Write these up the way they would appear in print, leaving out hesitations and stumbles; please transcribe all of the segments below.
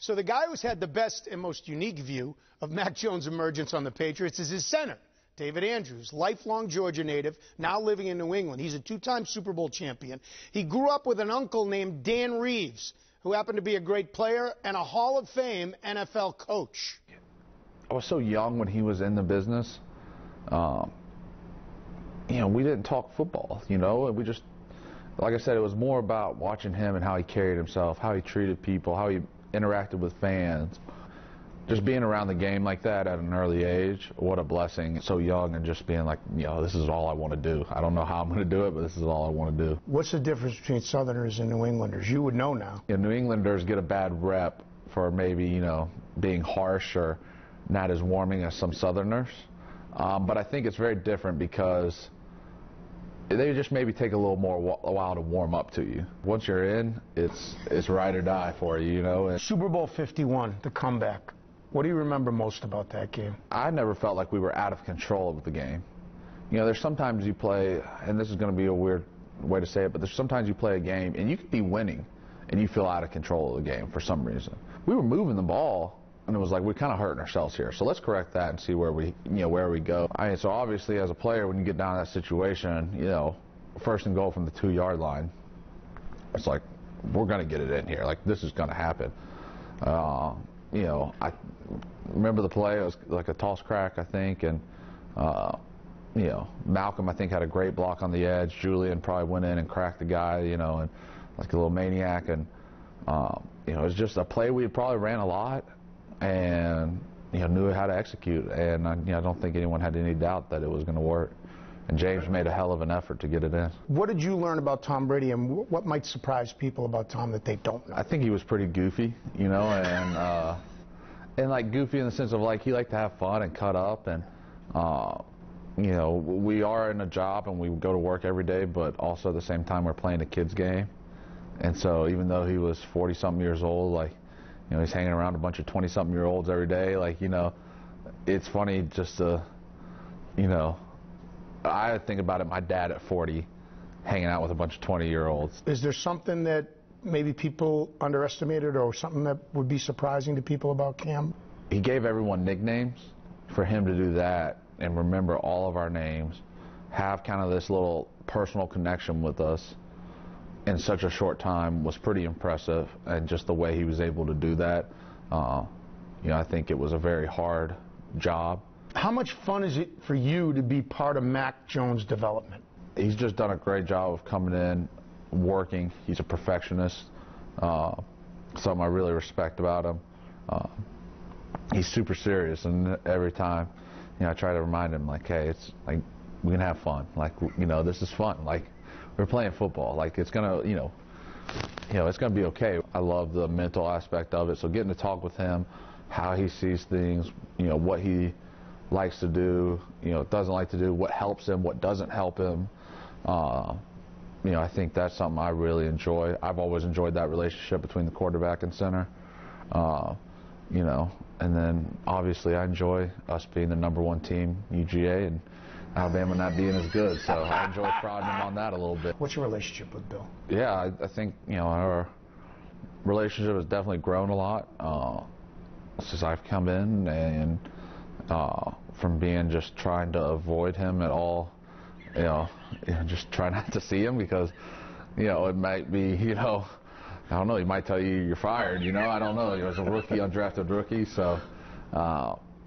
So the guy who's had the best and most unique view of Mac Jones' emergence on the Patriots is his center, David Andrews, lifelong Georgia native, now living in New England. He's a two-time Super Bowl champion. He grew up with an uncle named Dan Reeves, who happened to be a great player and a Hall of Fame NFL coach. I was so young when he was in the business. We didn't talk football, and we just, like I said, it was more about watching him and how he carried himself, how he treated people, how he interacted with fans. Just being around the game like that at an early age, what a blessing. So young and just being like, this is all I want to do. I don't know how I'm going to do it, but this is all I want to do. What's the difference between Southerners and New Englanders? You would know now. New Englanders get a bad rep for maybe, being harsh or not as warming as some Southerners. But I think it's very different because they just maybe take a little more a while to warm up to you. Once you're in, it's ride or die for you, And Super Bowl 51, the comeback. What do you remember most about that game? I never felt like we were out of control of the game. There's sometimes you play, and this is going to be a weird way to say it, but there's sometimes you play a game and you could be winning and you feel out of control of the game for some reason. We were moving the ball and it was like we're kind of hurting ourselves here. So let's correct that and see where we go. So obviously as a player, when you get down to that situation, first and goal from the 2-yard line, it's like we're going to get it in here. Like this is going to happen. I remember the play. It was like a toss crack, I think, and Malcolm, I think, had a great block on the edge. Julian probably went in and cracked the guy, and like a little maniac. And it was just a play we probably ran a lot, and knew how to execute. And I don't think anyone had any doubt that it was going to work. And James made a hell of an effort to get it in. What did you learn about Tom Brady, and what might surprise people about Tom that they don't know? I think he was pretty goofy, and like goofy in the sense of like he liked to have fun and cut up, and we are in a job and we go to work every day, but also at the same time we're playing a kid's game. And so even though he was 40-something years old, like he's hanging around a bunch of 20-something-year-olds every day, like it's funny just to I think about it, my dad at 40 hanging out with a bunch of 20-year-olds. Is there something that maybe people underestimated or something that would be surprising to people about Cam? He gave everyone nicknames. For him to do that and remember all of our names, have kind of this little personal connection with us in such a short time was pretty impressive. And just the way he was able to do that, I think it was a very hard job. How much fun is it for you to be part of Mac Jones' development? He's just done a great job of coming in, working. He's a perfectionist, something I really respect about him. He's super serious, and every time, I try to remind him, like, hey, it's like we can have fun. Like, this is fun. Like, we're playing football. Like, it's gonna, it's gonna be okay. I love the mental aspect of it. So getting to talk with him, how he sees things, what he likes to do, doesn't like to do, what helps him, what doesn't help him. I think that's something I really enjoy. I've always enjoyed that relationship between the quarterback and center. And then obviously I enjoy us being the #1 team, UGA, and Alabama not being as good. So I enjoy prodding him on that a little bit. What's your relationship with Bill? Yeah, I think, our relationship has definitely grown a lot since I've come in, and from being just trying to avoid him at all, just try not to see him because, it might be, I don't know, he might tell you you're fired, I don't know. He was a rookie, undrafted rookie. So,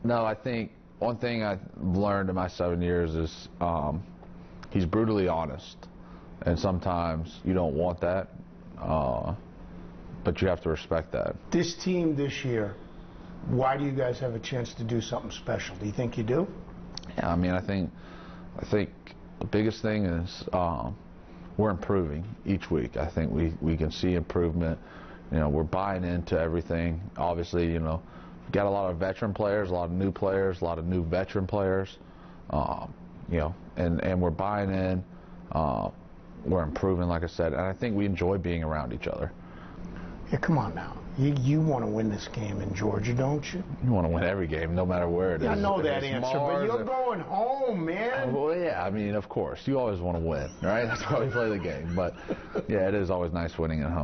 no, I think one thing I've learned in my 7 years is he's brutally honest. And sometimes you don't want that, but you have to respect that. This team this year, why do you guys have a chance to do something special? Do you think you do? Yeah, I think the biggest thing is we're improving each week. I think we can see improvement. We're buying into everything. Obviously, we've got a lot of veteran players, a lot of new players, a lot of new veteran players. And we're buying in. We're improving, like I said, and I think we enjoy being around each other. Yeah, come on now. You want to win this game in Georgia, don't you? You want to win every game, no matter where it is. I know that answer, but you're going home, man. Well, yeah, of course. You always want to win, right? That's why we play the game. But, yeah, it is always nice winning at home.